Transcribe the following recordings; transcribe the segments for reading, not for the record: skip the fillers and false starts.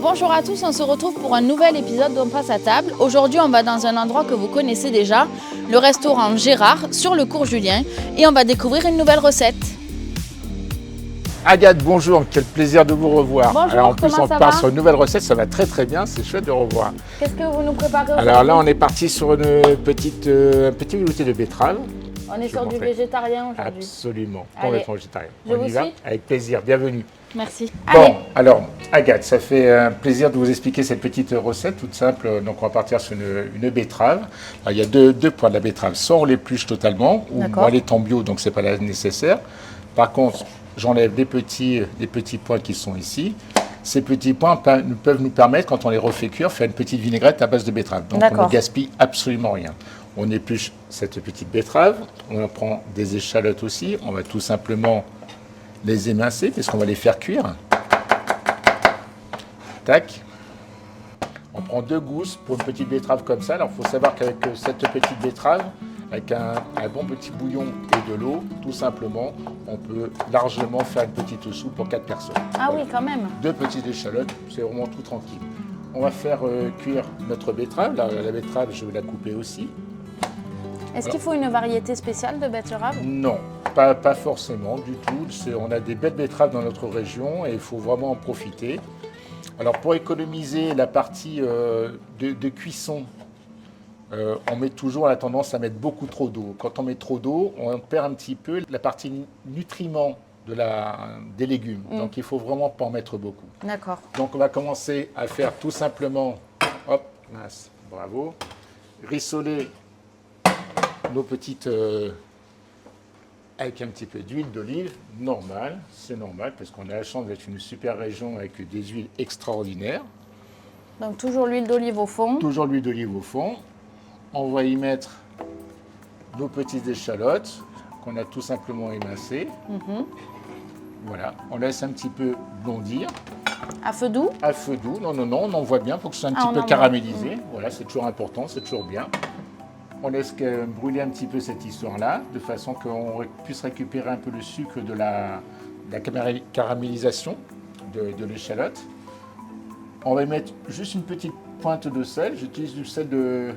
Bonjour à tous, on se retrouve pour un nouvel épisode d'On passe à table. Aujourd'hui, on va dans un endroit que vous connaissez déjà, le restaurant Gérard, sur le cours Julien, et on va découvrir une nouvelle recette. Agathe, bonjour, quel plaisir de vous revoir. Bonjour, alors en plus comment on ça part va sur une nouvelle recette, ça va très bien, c'est chouette de revoir. Qu'est-ce que vous nous préparez aujourd'hui? Alors là on est parti sur un petit velouté de betterave. On est sur du végétarien aujourd'hui. Absolument, Allez, complètement végétarien. je On vous y va suis. avec plaisir, bienvenue. Merci. Bon, Allez, alors Agathe, ça fait un plaisir de vous expliquer cette petite recette toute simple. Donc on va partir sur une betterave. Alors, il y a deux points de la betterave, soit on l'épluche totalement, ou D'accord. moi elle est en bio donc c'est pas nécessaire. Par contre, j'enlève des petits points qui sont ici. Ces petits points peuvent nous permettre, quand on les refait cuire, faire une petite vinaigrette à base de betterave. Donc on ne gaspille absolument rien. On épluche cette petite betterave, on en prend des échalotes aussi, on va tout simplement les émincer puisqu'on va les faire cuire. Tac. On prend 2 gousses pour une petite betterave comme ça. Alors il faut savoir qu'avec cette petite betterave, avec un bon petit bouillon et de l'eau, tout simplement, on peut largement faire une petite soupe pour 4 personnes. ah oui, quand même. 2 petites échalotes, c'est vraiment tout tranquille. On va faire cuire notre betterave. La betterave, je vais la couper aussi. Est-ce qu'il faut une variété spéciale de betterave? Non, pas forcément du tout. On a des belles betteraves dans notre région et il faut vraiment en profiter. Alors pour économiser la partie de cuisson, on met toujours la tendance à mettre beaucoup trop d'eau. Quand on met trop d'eau, on perd un petit peu la partie nutriments des légumes. Donc il faut vraiment pas en mettre beaucoup. D'accord. Donc on va commencer à faire tout simplement, hop, mince, bravo, rissoler nos petites, avec un petit peu d'huile d'olive, normal, c'est normal, parce qu'on a la chance d'être une super région avec des huiles extraordinaires. Donc toujours l'huile d'olive au fond. Toujours l'huile d'olive au fond. On va y mettre nos petites échalotes qu'on a tout simplement émincées. Voilà, on laisse un petit peu blondir. À feu doux? À feu doux, non, on en voit bien pour que ce soit un petit on peu en caramélisé. Voilà, c'est toujours important, c'est toujours bien. On laisse brûler un petit peu cette histoire-là, de façon qu'on puisse récupérer un peu le sucre de la caramélisation de l'échalote. On va y mettre juste une petite pointe de sel. J'utilise du sel de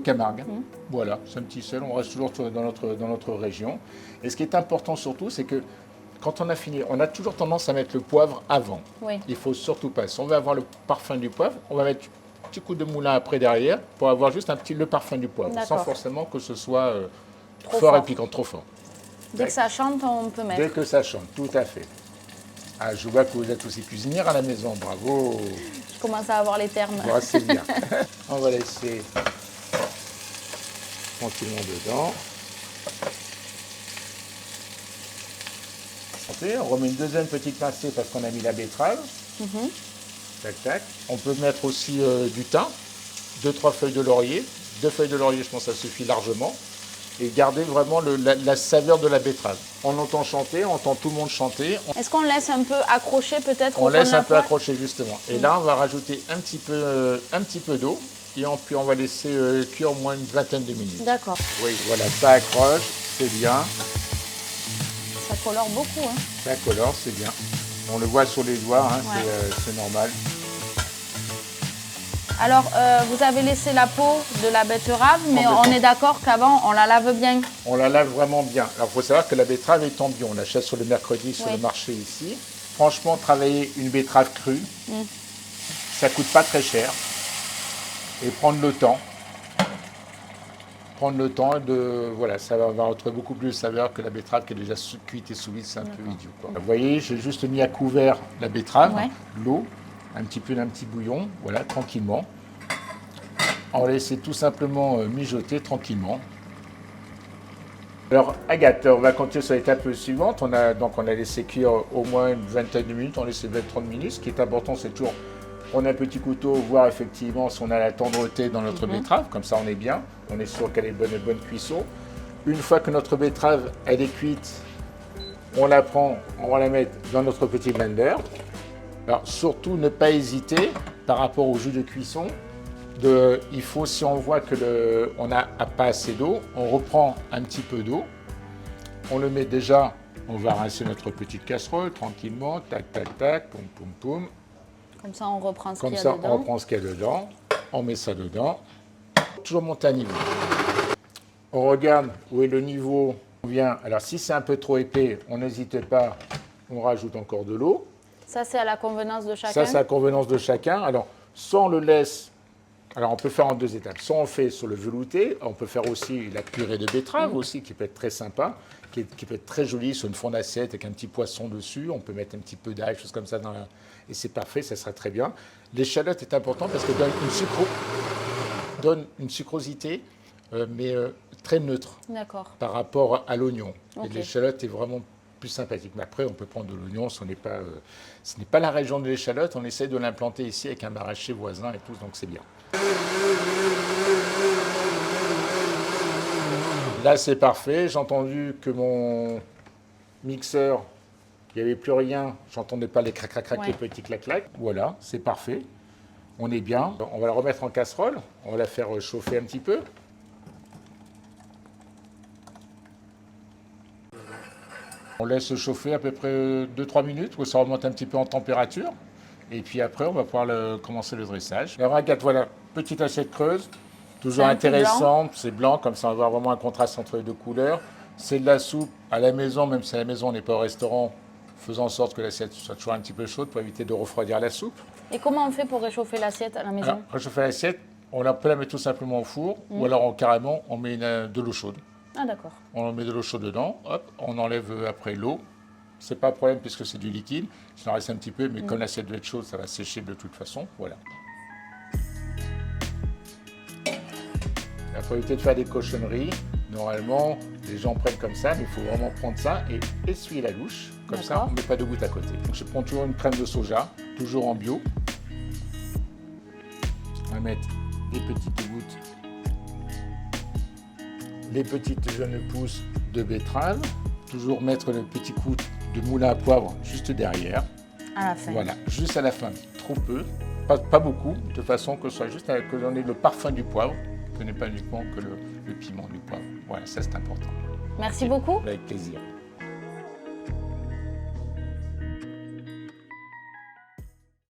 Camargue. Voilà, c'est un petit sel. On reste toujours dans notre région. Et ce qui est important surtout, c'est que quand on a fini, on a toujours tendance à mettre le poivre avant. Oui. Il ne faut surtout pas. Si on veut avoir le parfum du poivre, on va mettre un petit coup de moulin après derrière pour avoir juste le parfum du poivre, sans forcément que ce soit trop fort et piquant, trop fort. Dès que ça chante, on peut mettre. Dès que ça chante, tout à fait. Ah, je vois que vous êtes aussi cuisinière à la maison, bravo. Je commence à avoir les termes. Voilà, c'est bien. On va laisser tranquillement dedans. On remet une deuxième petite pincée parce qu'on a mis la betterave. Tac, tac. On peut mettre aussi du thym, 2-3 feuilles de laurier. 2 feuilles de laurier, je pense que ça suffit largement. Et garder vraiment la saveur de la betterave. On entend chanter, on entend tout le monde chanter. Est-ce qu'on laisse un peu accrocher peut-être? On laisse un peu accrocher justement. Et là, on va rajouter un petit peu d'eau. Et puis on va laisser cuire au moins une vingtaine de minutes. D'accord. Oui, voilà, ça accroche, c'est bien. Ça colore beaucoup, hein. Ça colore, c'est bien. On le voit sur les doigts, hein, Ouais. c'est normal. Alors, vous avez laissé la peau de la betterave, mais on est d'accord qu'avant, on la lave bien. On la lave vraiment bien. Alors, il faut savoir que la betterave est en bio. On l'achète sur le mercredi sur le marché ici. Franchement, travailler une betterave crue, ça coûte pas très cher. Et prendre le temps. Voilà, ça va retrouver beaucoup plus de saveur que la betterave qui est déjà cuite et sous vide, c'est un peu idiot, quoi. Vous voyez, j'ai juste mis à couvert la betterave, l'eau, un petit peu d'un petit bouillon, voilà, tranquillement. On va laisser tout simplement mijoter tranquillement. Alors Agathe, on va continuer sur l'étape suivante. On a laissé cuire au moins une vingtaine de minutes, on laisse 20-30 minutes. Ce qui est important, c'est toujours prendre un petit couteau, voir effectivement si on a la tendreté dans notre betterave, comme ça on est bien, on est sûr qu'elle est bonne cuisson. Une fois que notre betterave elle est cuite, on la prend, on va la mettre dans notre petit blender. Alors surtout ne pas hésiter par rapport au jus de cuisson. Il faut, si on voit que on n'a pas assez d'eau, on reprend un petit peu d'eau, on le met déjà, on va rincer notre petite casserole tranquillement, tac, tac, tac, poum, poum, poum. Comme ça, on reprend ce qu'il Comme y a ça, dedans. on reprend ce qu'il y a dedans, on met ça dedans. Toujours monter à niveau. On regarde où est le niveau. On vient. Alors, si c'est un peu trop épais, on n'hésite pas, on rajoute encore de l'eau. Ça, c'est à la convenance de chacun. Ça, c'est à la convenance de chacun. Alors, soit on le laisse. Alors, on peut faire en 2 étapes. Soit on fait sur le velouté, on peut faire aussi la purée de betterave aussi, qui peut être très sympa, qui peut être très jolie sur une fond d'assiette avec un petit poisson dessus. On peut mettre un petit peu d'ail, choses comme ça, et c'est parfait, ça sera très bien. L'échalote est important parce qu'elle donne une sucrosité, mais très neutre par rapport à l'oignon. Et l'échalote est vraiment plus sympathique. Mais après, on peut prendre de l'oignon, ce n'est pas la région de l'échalote. On essaie de l'implanter ici avec un maraîcher voisin et tout, donc c'est bien. Là, c'est parfait. J'ai entendu que mon mixeur, il n'y avait plus rien. J'entendais pas les crac-crac-crac, les petits clac-clac. Voilà, c'est parfait. On est bien. On va la remettre en casserole. On va la faire chauffer un petit peu. On laisse chauffer à peu près 2-3 minutes, où ça remonte un petit peu en température. Et puis après, on va pouvoir commencer le dressage. La raclette, voilà, petite assiette creuse, toujours intéressante. C'est blanc, comme ça on va avoir vraiment un contraste entre les 2 couleurs. C'est de la soupe à la maison, même si à la maison on n'est pas au restaurant, faisant en sorte que l'assiette soit toujours un petit peu chaude pour éviter de refroidir la soupe. Et comment on fait pour réchauffer l'assiette à la maison? Alors, réchauffer l'assiette, on peut la mettre tout simplement au four, ou alors carrément on met de l'eau chaude. Ah d'accord. On met de l'eau chaude dedans, hop, on enlève après l'eau. C'est pas un problème puisque c'est du liquide. Il en reste un petit peu, mais comme l'assiette doit être chaude, ça va sécher de toute façon. Voilà. Il faut éviter de faire des cochonneries. Normalement, les gens prennent comme ça, mais il faut vraiment prendre ça et essuyer la louche. Comme ça, on ne met pas de gouttes à côté. Donc, je prends toujours une crème de soja, toujours en bio. On va mettre des petites gouttes, les petites jeunes pousses de betterave. Toujours mettre le petit coup de moulin à poivre juste derrière. À la fin. Voilà, juste à la fin. Trop peu, pas beaucoup, de façon que ce soit juste que l'on ait le parfum du poivre, que n'est pas uniquement que le piment du poivre. Voilà, ça c'est important. Merci beaucoup. Avec plaisir.